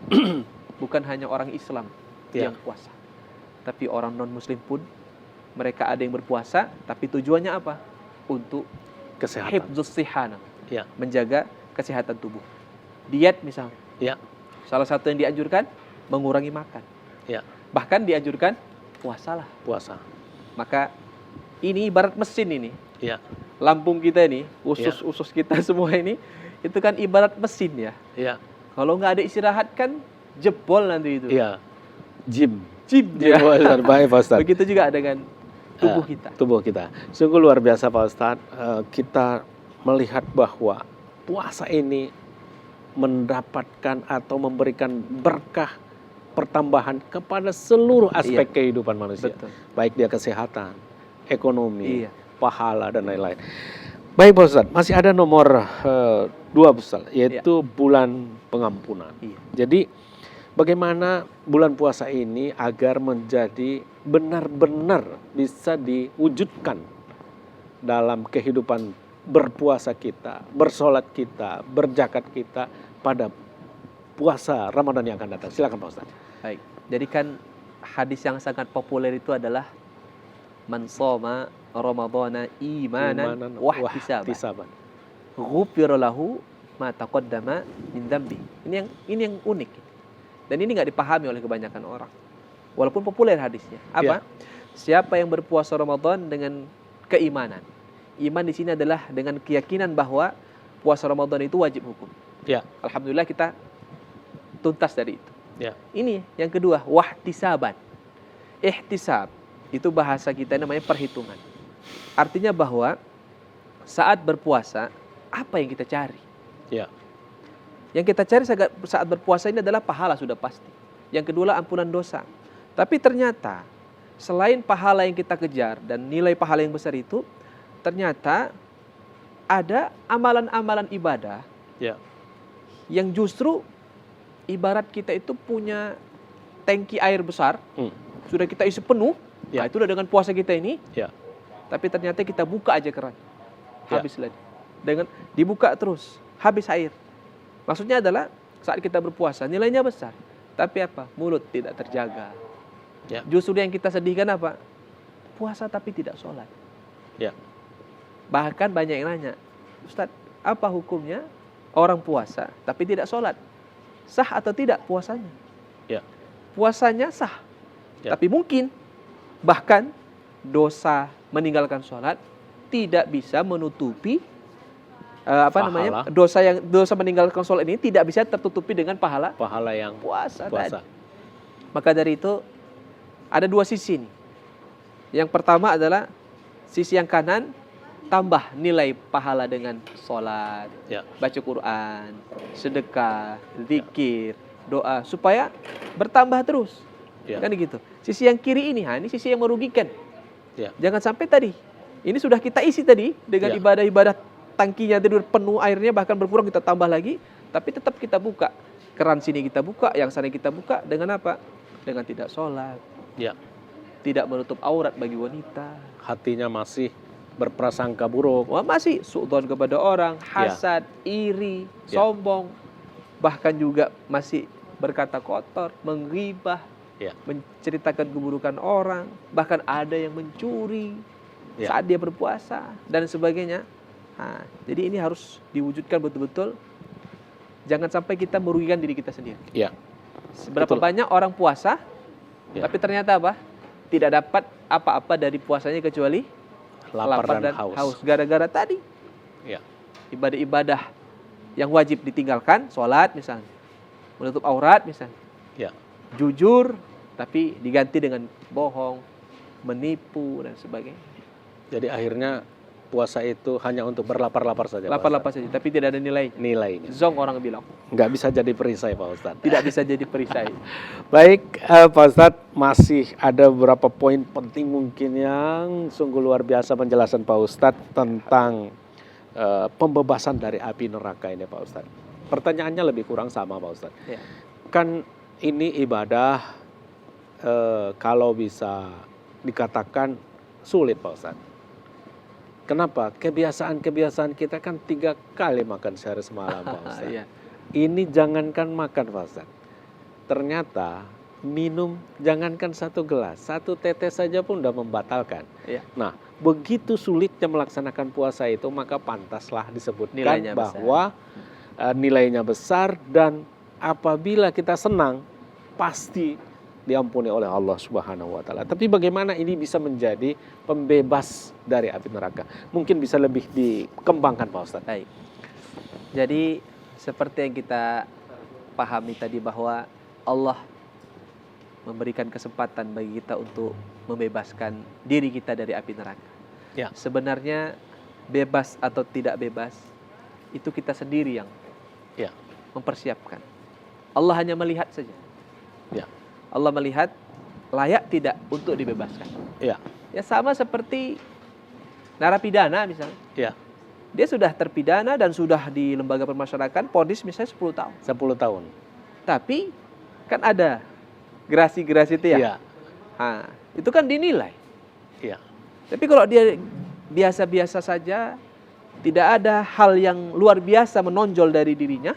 Bukan hanya orang Islam Ya. yang puasa, tapi orang non-Muslim pun mereka ada yang berpuasa, tapi tujuannya apa? Untuk Kesehatan. hifdzus sihana, Iya. menjaga kesehatan tubuh. Diet misalnya. Iya. Salah satu yang dianjurkan mengurangi makan. Ya, Bahkan dianjurkan puasalah. puasa. Maka ini ibarat mesin ini. Ya, Lambung kita ini, usus kita semua ini, itu kan ibarat mesin ya. ya, Kalau nggak ada istirahat kan jebol nanti itu. ya. Gym. Jim Gym, dia. Pak Ustadz. Baik, Pak Ustadz. Begitu juga dengan tubuh kita. Tubuh kita. Sungguh luar biasa Pak Ustadz. Kita melihat bahwa puasa ini mendapatkan atau memberikan berkah pertambahan kepada seluruh aspek kehidupan manusia. Betul. Baik dia kesehatan, ekonomi, Iya. pahala, dan lain-lain. Baik Pak Ustadz, masih ada nomor 2 Ustadz, yaitu bulan pengampunan. Iya. Jadi bagaimana bulan puasa ini agar menjadi benar-benar bisa diwujudkan dalam kehidupan berpuasa kita, bersolat kita, berzakat kita pada puasa Ramadan yang akan datang. Silakan Pak Ustadz. Baik. Jadi kan hadis yang sangat populer itu adalah man shoma ramadhana imanan wa ihtisaban ghufira lahu ma taqaddama min dzambi. Ini yang unik. Dan ini nggak dipahami oleh kebanyakan orang. Walaupun populer hadisnya. Apa? Siapa yang berpuasa Ramadan dengan keimanan. Iman di sini adalah dengan keyakinan bahwa puasa Ramadan itu wajib hukum. Ya. Alhamdulillah kita tuntas dari itu. Ya. Ini yang kedua, wahtisaban. Ihtisab itu bahasa kita namanya perhitungan. Artinya bahwa saat berpuasa apa yang kita cari? Ya. Yang kita cari saat berpuasa ini adalah pahala sudah pasti. Yang kedua adalah ampunan dosa. Tapi ternyata selain pahala yang kita kejar dan nilai pahala yang besar itu, ternyata ada amalan-amalan ibadah Ya. yang justru ibarat kita itu punya tangki air besar, sudah kita isi penuh, Ya. nah itu udah dengan puasa kita ini, Ya. tapi ternyata kita buka aja keran, Ya. habis lagi. Dengan dibuka terus, habis air. Maksudnya adalah saat kita berpuasa nilainya besar, tapi apa? Mulut tidak terjaga. Ya. Justru yang kita sedihkan apa? Puasa tapi tidak sholat. Ya. Bahkan banyak yang nanya, Ustadz, apa hukumnya orang puasa tapi tidak sholat? Sah atau tidak puasanya? Ya. Puasanya sah, Ya. tapi mungkin bahkan dosa meninggalkan sholat tidak bisa menutupi Pahala. dosa meninggalkan sholat ini tidak bisa tertutupi dengan pahala yang puasa. puasa. Tadi. Maka dari itu ada dua sisi nih. Yang pertama adalah sisi yang kanan, tambah nilai pahala dengan sholat, Ya. baca Quran, sedekah, zikir, doa, supaya bertambah terus. Ya. Kan gitu. Sisi yang kiri ini, ini sisi yang merugikan. Ya. Jangan sampai tadi, ini sudah kita isi tadi dengan Ya. ibadah-ibadah, tangkinya tidur penuh airnya, bahkan berkurang kita tambah lagi, tapi tetap kita buka. Keran sini kita buka, yang sana kita buka, dengan apa? Dengan tidak sholat, Ya. tidak menutup aurat bagi wanita. Hatinya masih berprasangka buruk. Wah, masih suudzon kepada orang, hasad, iri, Ya. sombong, bahkan juga masih berkata kotor, menggibah, Ya. menceritakan keburukan orang, bahkan ada yang mencuri Ya. saat dia berpuasa dan sebagainya. Nah, jadi ini harus diwujudkan betul-betul. Jangan sampai kita merugikan diri kita sendiri. Ya. Seberapa Betul. banyak orang puasa, Ya. tapi ternyata apa? Tidak dapat apa-apa dari puasanya kecuali Lapar dan haus. Gara-gara tadi Ya. ibadah-ibadah yang wajib ditinggalkan, sholat misalnya, menutup aurat misalnya, Ya. jujur tapi diganti dengan bohong, menipu dan sebagainya. Jadi akhirnya puasa itu hanya untuk berlapar-lapar saja. Pak Lapar-lapar saja, tapi tidak ada nilai. Ustadz. Nilainya. Zong orang bilang, Nggak bisa jadi perisai Pak Ustadz. tidak bisa jadi perisai. Baik Pak Ustadz, masih ada beberapa poin penting mungkin yang sungguh luar biasa penjelasan Pak Ustadz tentang pembebasan dari api neraka ini Pak Ustadz. Pertanyaannya lebih kurang sama Pak Ustadz. Ya. Kan ini ibadah kalau bisa dikatakan sulit Pak Ustadz. Kenapa? Kebiasaan kita kan 3 kali makan sehari semalam Pak Ustadz. Iya. Ini jangankan makan Pak Ustadz. Ternyata minum jangankan 1 gelas, 1 tetes saja pun udah membatalkan. Iya. Nah, begitu sulitnya melaksanakan puasa itu, maka pantaslah disebutkan Nilainya bahwa nilainya besar dan apabila kita senang, pasti diampuni oleh Allah Subhanahu wa taala. Tapi bagaimana ini bisa menjadi pembebas dari api neraka? Mungkin bisa lebih dikembangkan Pak Ustadz. Baik. Jadi seperti yang kita pahami tadi bahwa Allah memberikan kesempatan bagi kita untuk membebaskan diri kita dari api neraka. Ya. Sebenarnya bebas atau tidak bebas itu kita sendiri yang Ya. mempersiapkan. Allah hanya melihat saja. Ya. Allah melihat layak tidak untuk dibebaskan. Ya. Ya sama seperti narapidana misalnya. Ya. Dia sudah terpidana dan sudah di lembaga pemasyarakatan, vonis misalnya 10 tahun. 10 tahun. Tapi kan ada gerasi-gerasi itu ya. Ya. Nah, itu kan dinilai. Ya. Tapi kalau dia biasa-biasa saja, tidak ada hal yang luar biasa menonjol dari dirinya,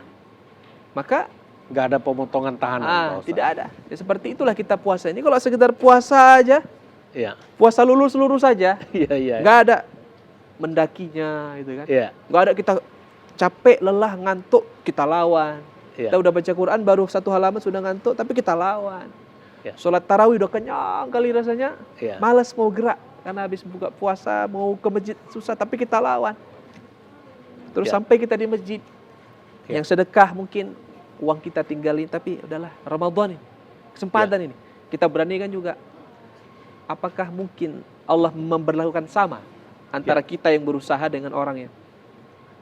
maka Nggak ada pemotongan tahanan Pak Ustadz. tidak ada. Ya, seperti itulah kita puasa ini. Kalau sekedar puasa aja, Ya. puasa lulus saja, Iya, iya. nggak ada mendakinya, gitu kan? Iya. Nggak ada kita capek, lelah, ngantuk, kita lawan. Iya. Kita udah baca Quran baru 1 halaman sudah ngantuk, tapi kita lawan. Iya. Sholat tarawih udah kenyang kali rasanya, Iya. malas mau gerak karena habis buka puasa mau ke masjid susah, tapi kita lawan. Terus Iya. sampai kita di masjid, Iya. yang sedekah mungkin uang kita tinggalin, tapi udahlah Ramadan ini, kesempatan ini kita beranikan juga. Apakah mungkin Allah memberlakukan sama antara kita yang berusaha dengan orang yang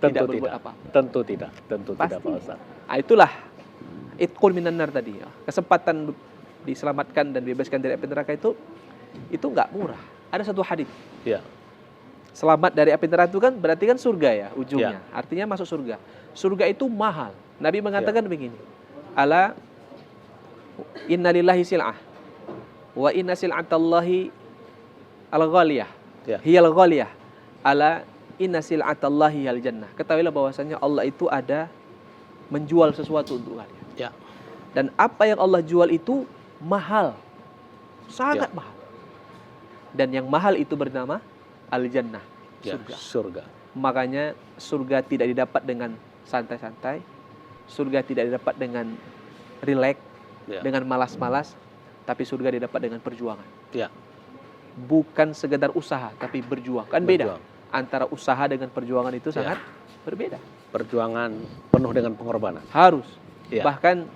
Tentu berbuat tidak. apa? Tentu tidak. Tentu Pasti. tidak Pak Ustadz. Nah, itulah itqul minan nar tadi ya. Kesempatan diselamatkan dan bebaskan dari api neraka itu nggak murah. Ada satu hadis. Ya. Selamat dari api neraka itu kan berarti kan surga ya ujungnya. Artinya masuk surga. Surga itu mahal. Nabi mengatakan begini. Ala innalillahi sil'ah wa inna sil'atallahi al-ghaliyah. Ya. Hiyal ghaliyah. Ala inna sil'atallahi al jannah. Ketahuilah bahwasanya Allah itu ada menjual sesuatu untuk kalian. Ya. Dan apa yang Allah jual itu mahal. Sangat mahal. Dan yang mahal itu bernama al-jannah, Ya. surga. Surga. Makanya surga tidak didapat dengan santai-santai. Surga tidak didapat dengan rileks, Ya. dengan malas-malas, tapi surga didapat dengan perjuangan. Ya. Bukan sekedar usaha, tapi berjuang. Kan beda. Berjuang. Antara usaha dengan perjuangan itu sangat berbeda. Perjuangan penuh dengan pengorbanan. Harus. Ya. Bahkan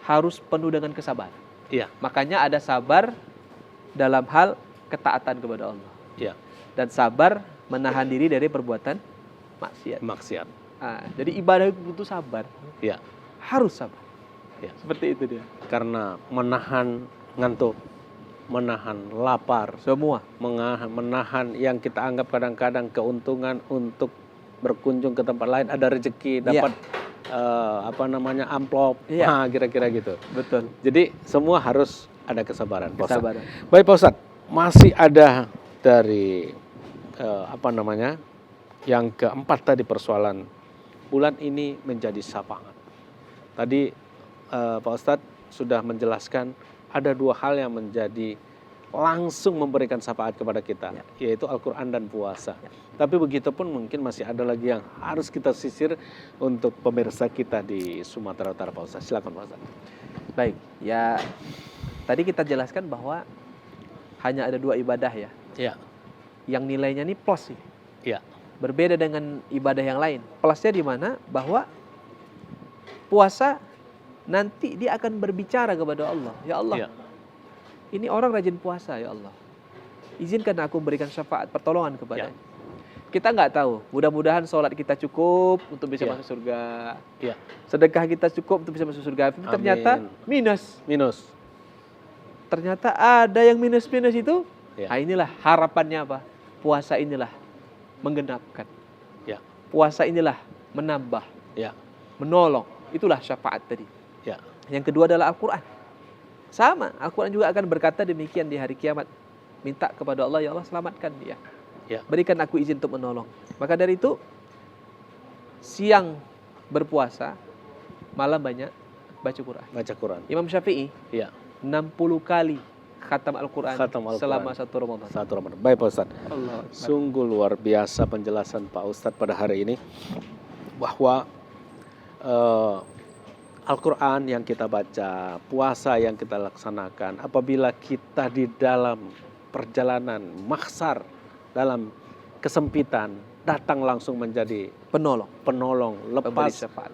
harus penuh dengan kesabaran. Iya. Makanya ada sabar dalam hal ketaatan kepada Allah. Iya. Dan sabar menahan diri dari perbuatan maksiat. Maksiat. Jadi ibadah itu butuh sabar. Iya. Harus sabar. Ya. Seperti itu dia. Karena menahan ngantuk, menahan lapar, Semua. menahan yang kita anggap kadang-kadang keuntungan untuk berkunjung ke tempat lain, ada rezeki, dapat amplop, Iya. kira-kira gitu. Betul. Jadi semua harus ada kesabaran. Pak Ustadz. Kesabaran. Baik Pak Ustadz, masih ada dari yang keempat tadi persoalan bulan ini menjadi syafaat. Tadi Pak Ustadz sudah menjelaskan ada 2 hal yang menjadi langsung memberikan syafaat kepada kita, yaitu Al-Quran dan puasa. Tapi begitu pun mungkin masih ada lagi yang harus kita sisir untuk pemirsa kita di Sumatera Utara, Pak Ustadz. Silakan Pak Ustadz. Baik. Ya, tadi kita jelaskan bahwa hanya ada 2 ibadah ya. Ya. Yang nilainya ini plus sih. Ya. Berbeda dengan ibadah yang lain. Plusnya di mana? Bahwa puasa nanti dia akan berbicara kepada Allah. Ya Allah, Ya. ini orang rajin puasa ya Allah. Izinkan aku berikan syafaat pertolongan kepadanya. Kita nggak tahu. Mudah-mudahan sholat kita cukup untuk bisa Ya. masuk surga. Ya. Sedekah kita cukup untuk bisa masuk surga. Tapi ternyata Amin. minus. Ternyata ada yang minus-minus itu. Ya. Nah, inilah harapannya apa? Puasa inilah menggenapkan. Ya. Puasa inilah menambah, Ya. menolong. Itulah syafaat tadi. Ya. Yang kedua adalah Al-Quran. Sama, Al-Quran juga akan berkata demikian di hari kiamat. Minta kepada Allah, ya Allah selamatkan dia. Ya. Berikan aku izin untuk menolong. Maka dari itu, siang berpuasa, malam banyak baca Quran. Baca Quran. Imam Syafi'i Ya. 60 kali khatam Al-Quran Khatam Al-Quran selama 1 Ramadan. 1 Ramadan. Baik Pak Ustadz. Allah. Sungguh luar biasa penjelasan Pak Ustadz pada hari ini. Bahwa Al-Quran yang kita baca, puasa yang kita laksanakan, apabila kita di dalam perjalanan mahsyar, dalam kesempitan, datang langsung menjadi Penolong, penolong, pemberi lepas. syafaat.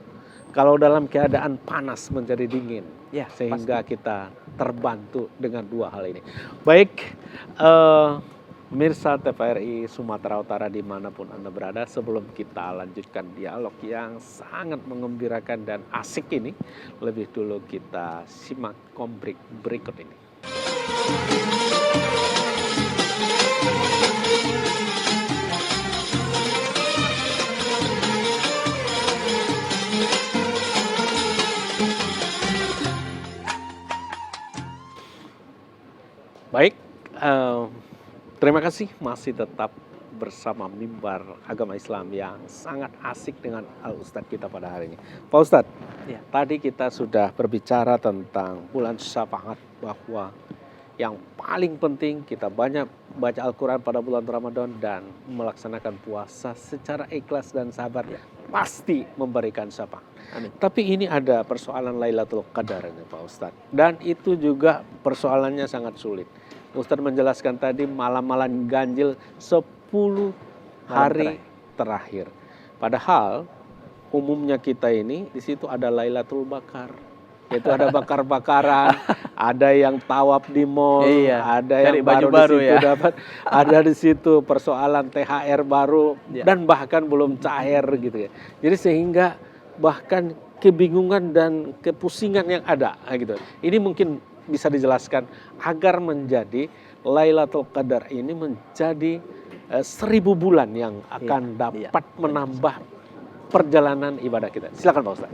Kalau dalam keadaan panas menjadi dingin, Ya, sehingga kita terbantu dengan dua hal ini. Baik, pemirsa TVRI Sumatera Utara dimanapun Anda berada, sebelum kita lanjutkan dialog yang sangat menggembirakan dan asik ini, lebih dulu kita simak komik berikut ini. Baik, terima kasih masih tetap bersama Mimbar Agama Islam yang sangat asik dengan Al-Ustadz kita pada hari ini. Pak Ustadz, Ya. tadi kita sudah berbicara tentang bulan syafaat, bahwa yang paling penting kita banyak baca Al-Quran pada bulan Ramadan dan melaksanakan puasa secara ikhlas dan sabar, pasti memberikan syafaat. Amin. Tapi ini ada persoalan Lailatul Qadar ini Pak Ustadz, dan itu juga persoalannya sangat sulit. Ustadz menjelaskan tadi malam-malam ganjil 10 hari terakhir. Padahal umumnya kita ini di situ ada Lailatul Bakar, yaitu ada bakar-bakaran, ada yang tawaf di mall, Iya, ada cari yang baru baju baru di situ ya. dapat, ada di situ persoalan THR baru, Ya. dan bahkan belum cair gitu ya. Jadi sehingga bahkan kebingungan dan kepusingan yang ada gitu. Ini mungkin bisa dijelaskan agar menjadi Lailatul Qadar ini menjadi 1000 bulan yang akan dapat menambah perjalanan ibadah kita. Silakan Pak Ustaz.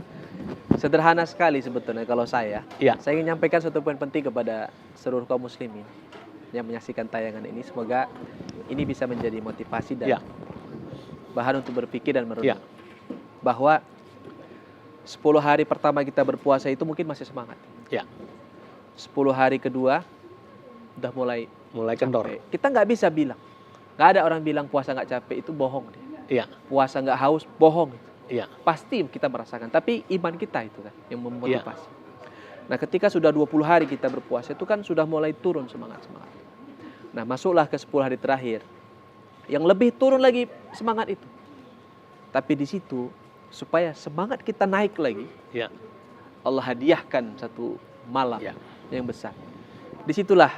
Sederhana sekali sebetulnya kalau saya. Ya. Saya ingin menyampaikan satu poin penting kepada seluruh kaum muslimin yang menyaksikan tayangan ini. Semoga ini bisa menjadi motivasi dan bahan untuk berpikir dan merenung. Bahwa 10 hari pertama kita berpuasa itu mungkin masih semangat. Ya. 10 hari kedua udah mulai kendor. capek. Kita nggak bisa bilang. Nggak ada orang bilang puasa nggak capek, itu bohong dia. Iya. Puasa nggak haus, bohong. Iya. Pasti kita merasakan, tapi iman kita itu kan yang memotivasi. Nah, ketika sudah 20 hari kita berpuasa itu kan sudah mulai turun semangat-semangat. Nah, masuklah ke 10 hari terakhir. Yang lebih turun lagi semangat itu. Tapi di situ supaya semangat kita naik lagi, Allah hadiahkan satu malam yang besar. Disitulah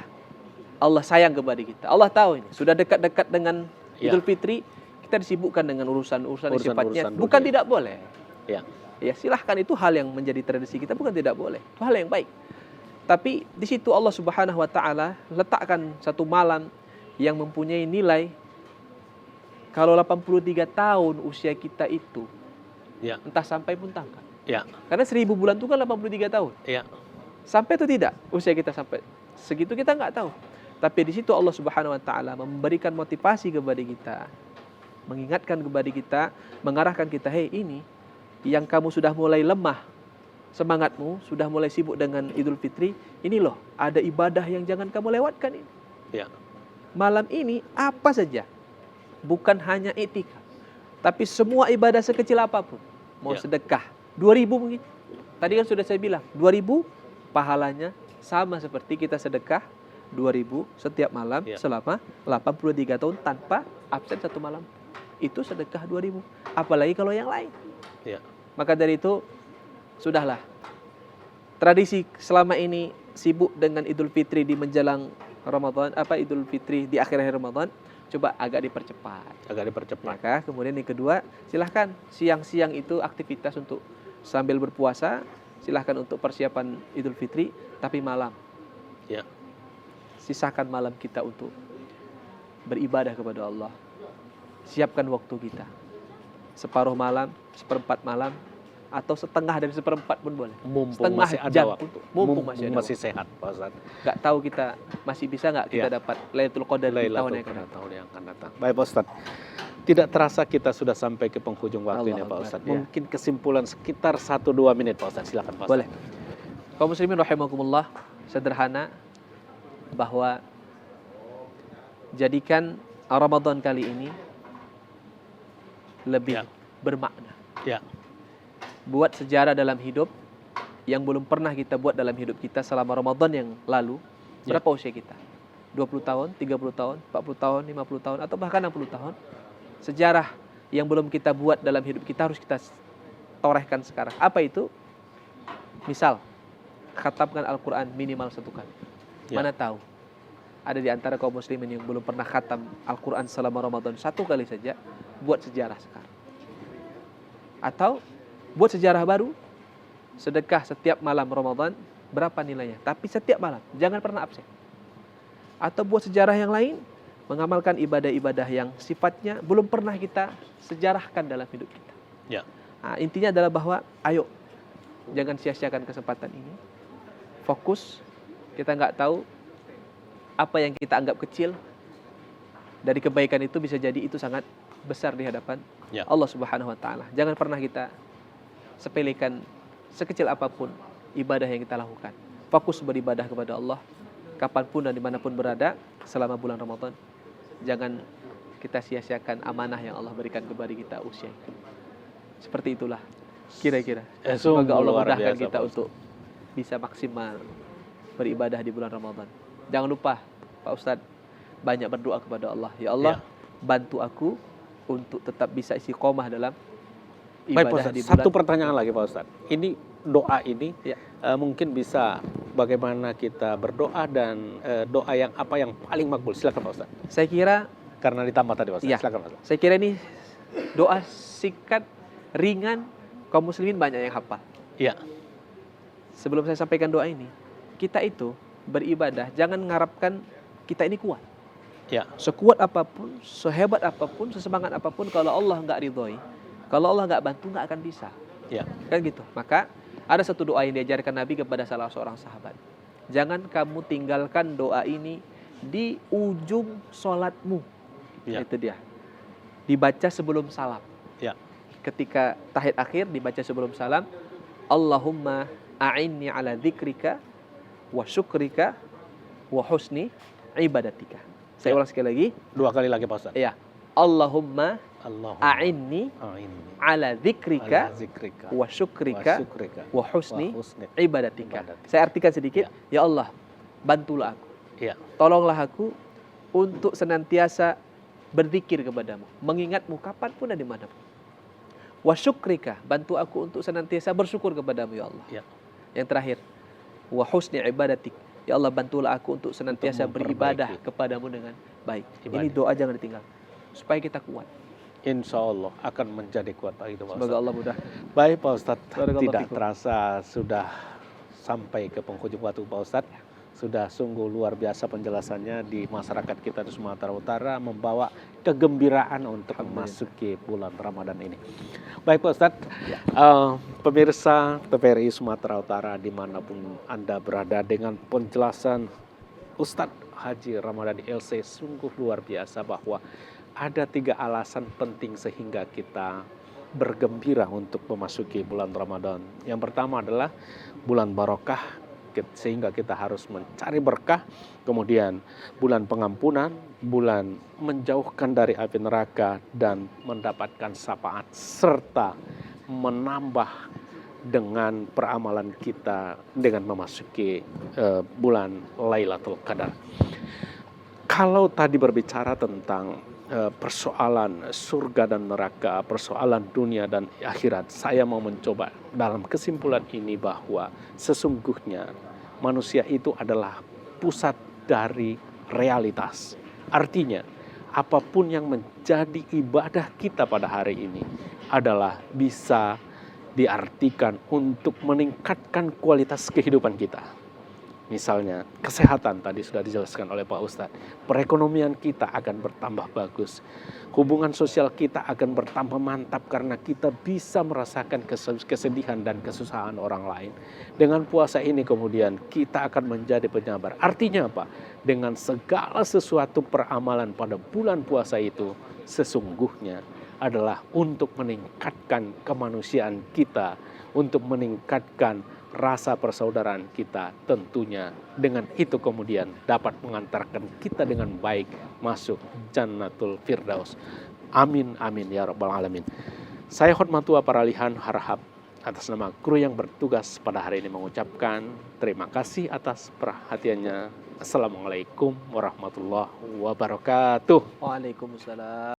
Allah sayang kepada kita. Allah tahu ini sudah dekat-dekat dengan Idul Fitri, kita disibukkan dengan urusan-urusan yang sifatnya bukan tidak boleh. Ya silahkan, itu hal yang menjadi tradisi kita, bukan tidak boleh, itu hal yang baik. Tapi di situ Allah Subhanahu Wa Taala letakkan satu malam yang mempunyai nilai. Kalau 83 tahun usia kita itu, entah sampai pun tangkap. Karena 1000 bulan itu kan 83 tahun. Sampai atau tidak usia kita sampai segitu kita nggak tahu. Tapi di situ Allah Subhanahu Wa Taala memberikan motivasi kepada kita, mengingatkan kepada kita, mengarahkan kita, hei ini yang kamu sudah mulai lemah semangatmu, sudah mulai sibuk dengan Idul Fitri, ini loh ada ibadah yang jangan kamu lewatkan ini. Malam ini apa saja, bukan hanya i'tikaf, tapi semua ibadah sekecil apapun, mau sedekah 2000 mungkin. Tadi kan sudah saya bilang 2000 pahalanya sama seperti kita sedekah 2000 setiap malam selama 83 tahun tanpa absen satu malam. Itu sedekah 2000. Apalagi kalau yang lain. Maka dari itu sudahlah. Tradisi selama ini sibuk dengan Idul Fitri di menjelang Ramadan, Idul Fitri di akhir-akhir Ramadan, coba agak dipercepat. Maka kemudian yang kedua, silahkan siang-siang itu aktivitas untuk sambil berpuasa, silahkan untuk persiapan Idul Fitri, tapi malam. Sisakan malam kita untuk beribadah kepada Allah. Siapkan waktu kita. Separuh malam, seperempat malam, atau setengah dari seperempat pun boleh. Mumpung setengah masih ada jam waktu. mumpung masih ada masih waktu. sehat Pak Ustaz. Nggak tahu kita masih bisa nggak kita dapat Lailatul Qadar di tahun yang akan datang. Baik Pak Ustaz. Tidak terasa kita sudah sampai ke penghujung waktu ini Pak Ustaz. Ya. Mungkin kesimpulan sekitar 1-2 menit Pak Ustaz. Silakan Pak Ustaz. Boleh. Kaum muslimin rahimakumullah, sederhana bahwa jadikan Ramadan kali ini lebih bermakna. Buat sejarah dalam hidup yang belum pernah kita buat dalam hidup kita selama Ramadan yang lalu. Berapa usia kita? 20 tahun, 30 tahun, 40 tahun, 50 tahun, atau bahkan 60 tahun. Sejarah yang belum kita buat dalam hidup kita harus kita torehkan sekarang. Apa itu? Misal, khatamkan Al-Quran minimal 1 kali. Mana tahu, ada di antara kaum muslimin yang belum pernah khatam Al-Quran selama Ramadan 1 kali saja, buat sejarah sekarang. Atau buat sejarah baru, sedekah setiap malam Ramadan, berapa nilainya? Tapi setiap malam, jangan pernah absen. Atau buat sejarah yang lain, mengamalkan ibadah-ibadah yang sifatnya belum pernah kita sejarahkan dalam hidup kita. Ya. Nah, intinya adalah bahwa, ayo, jangan sia-siakan kesempatan ini. Fokus, kita nggak tahu apa yang kita anggap kecil dari kebaikan itu bisa jadi itu sangat besar di hadapan Allah Subhanahu wa taala. Jangan pernah kita sepelekan sekecil apapun ibadah yang kita lakukan. Fokus beribadah kepada Allah kapanpun dan dimanapun berada selama bulan Ramadan. Jangan kita sia-siakan amanah yang Allah berikan kepada kita usia itu. Seperti itulah kira-kira. Semoga Allah mudahkan kita untuk bisa maksimal beribadah di bulan Ramadan. Jangan lupa Pak Ustadz banyak berdoa kepada Allah. Ya Allah, bantu aku untuk tetap bisa istiqomah dalam ibadah di bulan. Satu pertanyaan lagi Pak Ustadz. Ini doa ini mungkin bisa bagaimana kita berdoa dan doa yang apa yang paling makbul. Silakan Pak Ustadz. Saya kira karena ditambah tadi Pak Ustadz. Silakan Pak Ustadz. Saya kira ini doa singkat, ringan, kaum muslimin banyak yang hafal. Iya. Sebelum saya sampaikan doa ini, kita itu beribadah jangan mengharapkan kita ini kuat. Ya. Sekuat apapun, sehebat apapun, sesemangat apapun, kalau Allah nggak ridhoi, kalau Allah nggak bantu, nggak akan bisa. Ya. Kan gitu. Maka ada satu doa yang diajarkan Nabi kepada salah seorang sahabat. Jangan kamu tinggalkan doa ini di ujung sholatmu. Ya. Itu dia. Dibaca sebelum salam. Ya. Ketika tahiyat akhir dibaca sebelum salam. Allahumma a'inni ala dzikrika wa syukrika wa husni ibadatika. Saya ulang sekali lagi. 2 kali lagi Pak Ustadz. Ya. Allahumma a'inni ala dzikrika wa syukrika wa husni ibadatika. Saya artikan sedikit. Ya Allah, bantulah aku. Ya. Tolonglah aku untuk senantiasa berzikir kepadamu, mengingatmu kapanpun dan dimanapun. Wa syukrika, bantu aku untuk senantiasa bersyukur kepadamu ya Allah. Ya. Yang terakhir, wa husni ibadatik. Ya Allah, bantulah aku untuk senantiasa beribadah kepadamu dengan baik. Ini doa jangan ditinggal, supaya kita kuat. Insya Allah akan menjadi kuat itu Pak Ustadz. Semoga Allah mudah. Baik Pak Ustadz, tidak terasa sudah sampai ke penghujung waktu Pak Ustadz. Sudah sungguh luar biasa penjelasannya di masyarakat kita di Sumatera Utara, membawa kegembiraan untuk memasuki bulan Ramadan ini. Baik Pak Ustadz, pemirsa TVRI Sumatera Utara dimanapun Anda berada, dengan penjelasan Ustadz Haji Ramadhani LC sungguh luar biasa, bahwa ada 3 alasan penting sehingga kita bergembira untuk memasuki bulan Ramadan. Yang pertama adalah bulan barokah, sehingga kita harus mencari berkah. Kemudian bulan pengampunan, bulan menjauhkan dari api neraka dan mendapatkan syafaat, serta menambah dengan peramalan kita dengan memasuki bulan Lailatul Qadar. Kalau tadi berbicara tentang persoalan surga dan neraka, persoalan dunia dan akhirat, saya mau mencoba dalam kesimpulan ini bahwa sesungguhnya manusia itu adalah pusat dari realitas. Artinya, apapun yang menjadi ibadah kita pada hari ini adalah bisa diartikan untuk meningkatkan kualitas kehidupan kita. Misalnya kesehatan tadi sudah dijelaskan oleh Pak Ustadz. Perekonomian kita akan bertambah bagus. Hubungan sosial kita akan bertambah mantap karena kita bisa merasakan kesedihan dan kesusahan orang lain. Dengan puasa ini kemudian kita akan menjadi penyabar. Artinya apa? Dengan segala sesuatu peramalan pada bulan puasa itu sesungguhnya adalah untuk meningkatkan kemanusiaan kita, untuk meningkatkan rasa persaudaraan kita, tentunya dengan itu kemudian dapat mengantarkan kita dengan baik masuk Jannatul Firdaus. Amin amin ya rabbal alamin. Saya hormatua paralihan harap atas nama kru yang bertugas pada hari ini mengucapkan terima kasih atas perhatiannya. Assalamualaikum warahmatullahi wabarakatuh. Waalaikumsalam.